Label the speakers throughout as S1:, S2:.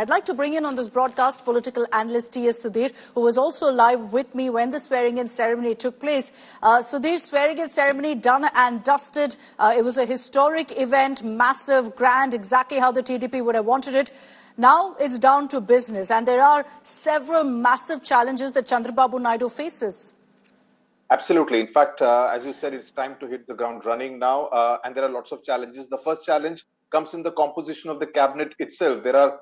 S1: I'd like to bring in on this broadcast political analyst T.S. Sudhir, who was also live with me when the swearing-in ceremony took place. Sudhir's swearing-in ceremony done and dusted. It was a historic event, massive, grand, exactly how the TDP would have wanted it. Now it's down to business, and there are several massive challenges that Chandrababu Naidu faces.
S2: Absolutely. In fact, as you said, it's time to hit the ground running now, and there are lots of challenges. The first challenge comes in the composition of the cabinet itself. There are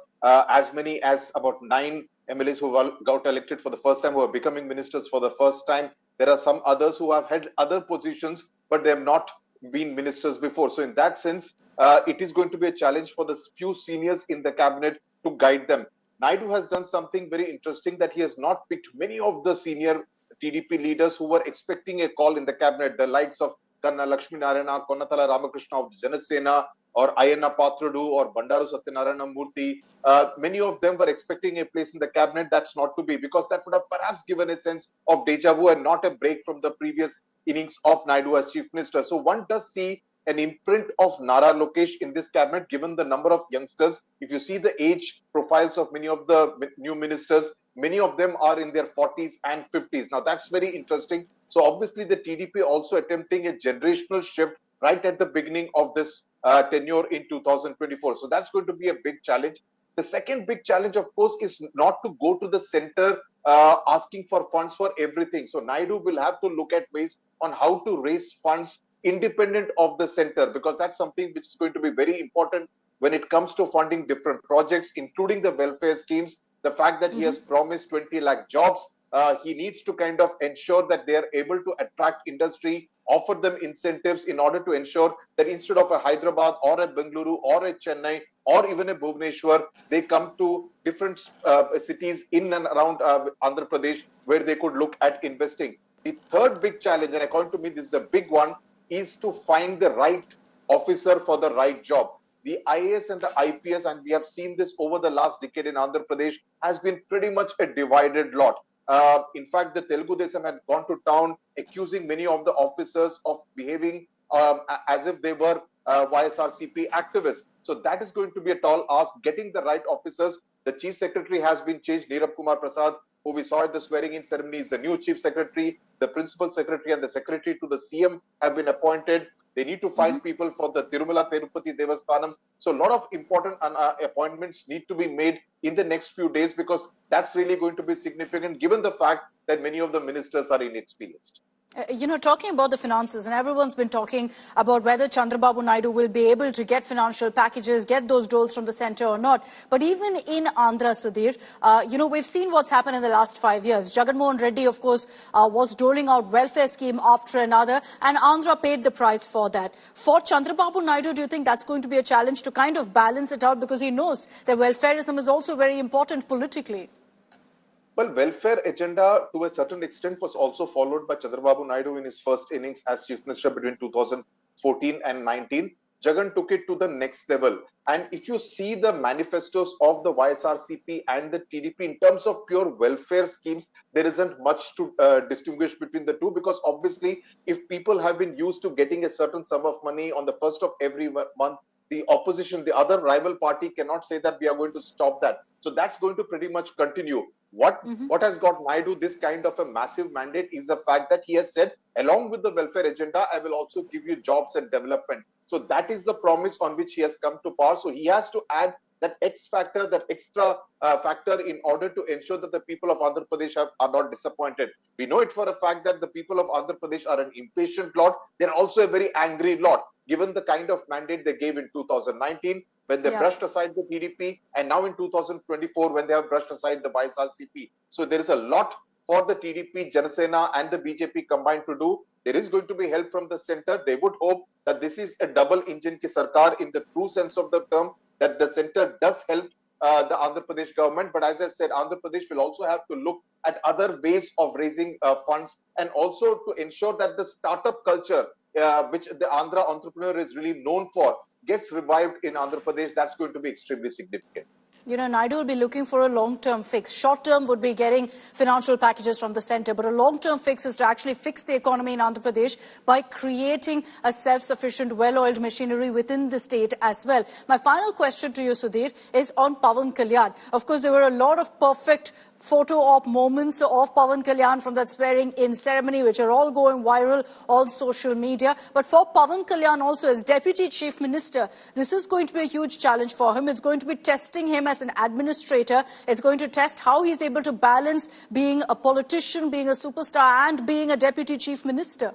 S2: as many as about 9 MLAs who got elected for the first time, who are becoming ministers for the first time. There are some others who have had other positions, but they have not been ministers before. So in that sense, it is going to be a challenge for the few seniors in the cabinet to guide them. Naidu has done something very interesting, that he has not picked many of the senior TDP leaders who were expecting a call in the cabinet, the likes of Kanna Lakshmi Narayana, Konnathala Ramakrishna of JanaSena, or Ayanna Patradu, or Bandaru Satyanarayana Murthy. Many of them were expecting a place in the cabinet. That's not to be, because that would have perhaps given a sense of deja vu and not a break from the previous innings of Naidu as chief minister. So one does see an imprint of Nara Lokesh in this cabinet, given the number of youngsters. If you see the age profiles of many of the new ministers, many of them are in their 40s and 50s. Now, that's very interesting. So obviously, the TDP also attempting a generational shift right at the beginning of this tenure in 2024. So that's going to be a big challenge. The second big challenge, of course, is not to go to the center asking for funds for everything. So Naidu will have to look at ways on how to raise funds independent of the center, because that's something which is going to be very important when it comes to funding different projects, including the welfare schemes. The fact that he has promised 20 lakh jobs, he needs to kind of ensure that they are able to attract industry, offer them incentives in order to ensure that instead of a Hyderabad or a Bengaluru or a Chennai or even a Bhubaneswar, they come to different cities in and around Andhra Pradesh where they could look at investing. The third big challenge, and according to me, this is a big one, is to find the right officer for the right job. The IAS and the IPS, and we have seen this over the last decade in Andhra Pradesh, has been pretty much a divided lot. In fact, the Telugu Desam had gone to town accusing many of the officers of behaving as if they were YSRCP activists. So that is going to be a tall ask, getting the right officers. The chief secretary has been changed. Neerab Kumar Prasad, who we saw at the swearing-in ceremony, is the new chief secretary. The principal secretary and the secretary to the CM have been appointed. They need to find people for the Tirumala Tirupati Devasthanams. So a lot of important appointments need to be made in the next few days, because that's really going to be significant given the fact that many of the ministers are inexperienced.
S1: Talking about the finances, and everyone's been talking about whether Chandrababu Naidu will be able to get financial packages, get those doles from the centre or not. But even in Andhra, Sudhir, we've seen what's happened in the last 5 years. Jagan Mohan Reddy, of course, was doling out welfare scheme after another, and Andhra paid the price for that. For Chandrababu Naidu, do you think that's going to be a challenge to kind of balance it out, because he knows that welfareism is also very important politically?
S2: Well, welfare agenda to a certain extent was also followed by Chandrababu Naidu in his first innings as chief minister between 2014 and 19. Jagan took it to the next level. And if you see the manifestos of the YSRCP and the TDP in terms of pure welfare schemes, there isn't much to distinguish between the two, because obviously if people have been used to getting a certain sum of money on the first of every month, the opposition, the other rival party cannot say that we are going to stop that. So that's going to pretty much continue. What has got Naidu this kind of a massive mandate is the fact that he has said, along with the welfare agenda, I will also give you jobs and development. So that is the promise on which he has come to power. So he has to add that X factor, that extra factor, in order to ensure that the people of Andhra Pradesh are not disappointed. We know it for a fact that the people of Andhra Pradesh are an impatient lot. They're also a very angry lot, given the kind of mandate they gave in 2019, when they brushed aside the TDP, and now in 2024, when they have brushed aside the YSRCP. So there is a lot for the TDP, JanaSena and the BJP combined to do. There is going to be help from the center. They would hope that this is a double engine ki sarkar in the true sense of the term, that the center does help the Andhra Pradesh government. But as I said, Andhra Pradesh will also have to look at other ways of raising funds, and also to ensure that the startup culture, which the Andhra entrepreneur is really known for, gets revived in Andhra Pradesh. That's going to be extremely significant.
S1: You know, Naidu will be looking for a long-term fix. Short-term would be getting financial packages from the centre, but a long-term fix is to actually fix the economy in Andhra Pradesh by creating a self-sufficient, well-oiled machinery within the state as well. My final question to you, Sudhir, is on Pawan Kalyan. Of course, there were a lot of perfect photo op moments of Pawan Kalyan from that swearing-in ceremony, which are all going viral on social media. But for Pawan Kalyan also, as Deputy Chief Minister, this is going to be a huge challenge for him. It's going to be testing him as an administrator. It's going to test how he's able to balance being a politician, being a superstar, and being a Deputy Chief Minister.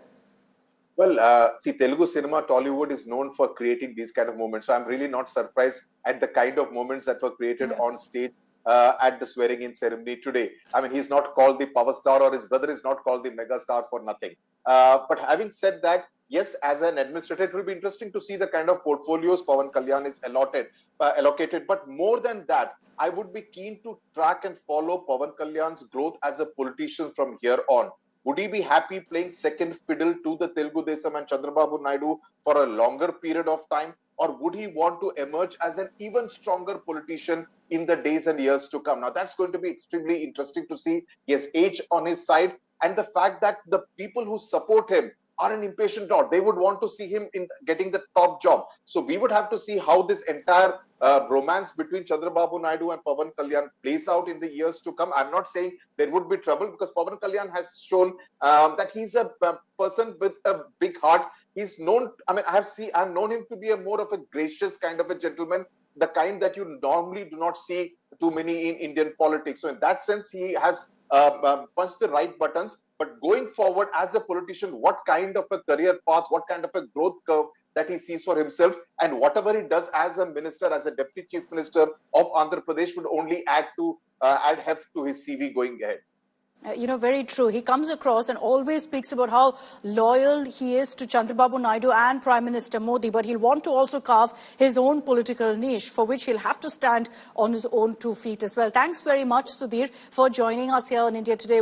S2: Well, see, Telugu cinema, Tollywood is known for creating these kind of moments. So I'm really not surprised at the kind of moments that were created on stage at the swearing-in ceremony today. I mean, he's not called the power star, or his brother is not called the mega star for nothing. But having said that, yes, as an administrator, it will be interesting to see the kind of portfolios Pawan Kalyan is allocated. But more than that, I would be keen to track and follow Pawan Kalyan's growth as a politician from here on. Would he be happy playing second fiddle to the Telugu Desam and Chandrababu Naidu for a longer period of time? Or would he want to emerge as an even stronger politician in the days and years to come? Now, that's going to be extremely interesting to see. He has age on his side, and the fact that the people who support him are an impatient lot. They would want to see him in getting the top job. So we would have to see how this entire romance between Chandrababu Naidu and Pawan Kalyan plays out in the years to come. I'm not saying there would be trouble, because Pawan Kalyan has shown that he's a person with a big heart. He's known, I mean, I've known him to be more of a gracious kind of a gentleman, the kind that you normally do not see too many in Indian politics. So in that sense, he has punched the right buttons. But going forward as a politician, what kind of a career path, what kind of a growth curve that he sees for himself, and whatever he does as a minister, as a deputy chief minister of Andhra Pradesh, would only add heft to his CV going ahead.
S1: You know, very true. He comes across and always speaks about how loyal he is to Chandrababu Naidu and Prime Minister Modi, but he'll want to also carve his own political niche, for which he'll have to stand on his own 2 feet as well. Thanks very much, Sudhir, for joining us here on India Today.